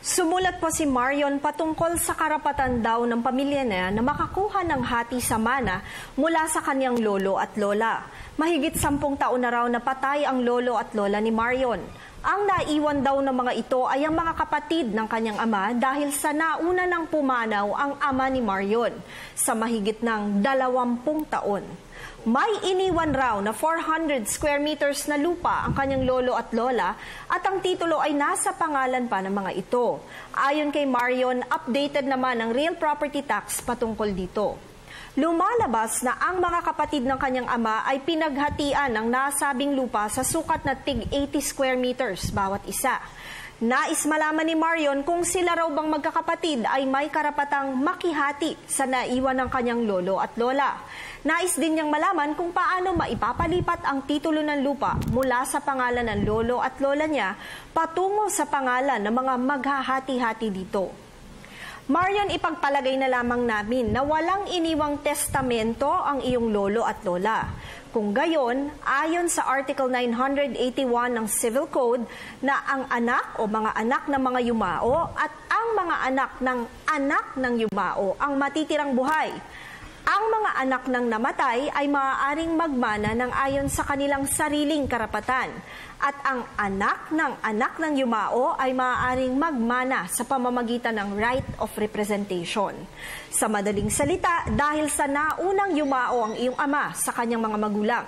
Sumulat po si Marion patungkol sa karapatan daw ng pamilya niya na makakuha ng hati sa mana mula sa kanyang lolo at lola. Mahigit 10 taon na raw na patay ang lolo at lola ni Marion. Ang naiwan daw ng mga ito ay ang mga kapatid ng kanyang ama dahil sa nauna nang pumanaw ang ama ni Marion sa mahigit ng 20 taon. May iniwan raw na 400 square meters na lupa ang kanyang lolo at lola at ang titulo ay nasa pangalan pa ng mga ito. Ayon kay Marion, updated naman ang real property tax patungkol dito. Lumalabas na ang mga kapatid ng kanyang ama ay pinaghatian ng nasabing lupa sa sukat na tig 80 square meters bawat isa. Nais malaman ni Marion kung sila raw bang magkakapatid ay may karapatang makihati sa naiwan ng kanyang lolo at lola. Nais din niyang malaman kung paano maipapalipat ang titulo ng lupa mula sa pangalan ng lolo at lola niya patungo sa pangalan ng mga maghahati-hati dito. Marion, ipagpalagay na lamang namin na walang iniwang testamento ang iyong lolo at lola. Kung gayon, ayon sa Article 981 ng Civil Code na ang anak o mga anak ng mga yumao at ang mga anak ng yumao ang matitirang buhay. Ang mga anak ng namatay ay maaaring magmana ng ayon sa kanilang sariling karapatan at ang anak ng yumao ay maaaring magmana sa pamamagitan ng right of representation. Sa madaling salita, dahil sa naunang yumao ang iyong ama sa kanyang mga magulang,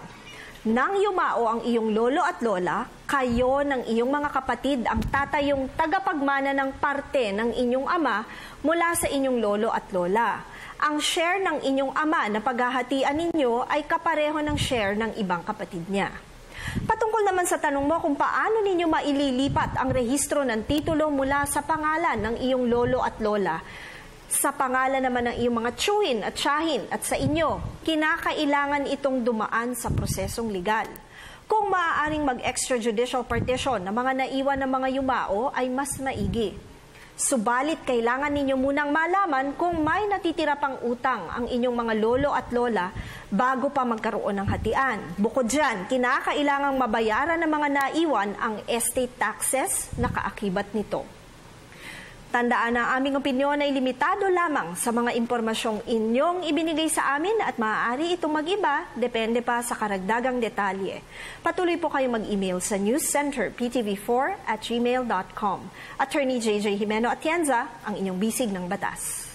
nang yumao ang iyong lolo at lola, kayo ng iyong mga kapatid ang tatayong tagapagmana ng parte ng inyong ama mula sa inyong lolo at lola. Ang share ng inyong ama na paghahatian ninyo ay kapareho ng share ng ibang kapatid niya. Patungkol naman sa tanong mo kung paano ninyo maililipat ang rehistro ng titulo mula sa pangalan ng iyong lolo at lola sa pangalan naman ng iyong mga tiyuhin at tiyahin at sa inyo, kinakailangan itong dumaan sa prosesong legal. Kung maaaring mag-extrajudicial partition ng mga naiwan ng mga yumao ay mas maigi. Subalit, kailangan ninyo munang malaman kung may natitira pang utang ang inyong mga lolo at lola bago pa magkaroon ng hatian. Bukod dyan, kinakailangang mabayaran ng mga naiwan ang estate taxes na kaakibat nito. Tandaan na ang aming opinyon ay limitado lamang sa mga impormasyong inyong ibinigay sa amin at maaari itong mag-iba, depende pa sa karagdagang detalye. Patuloy po kayong mag-email sa newscenterptv4@gmail.com. Attorney JJ Jimeno Atienza, ang inyong bisig ng batas.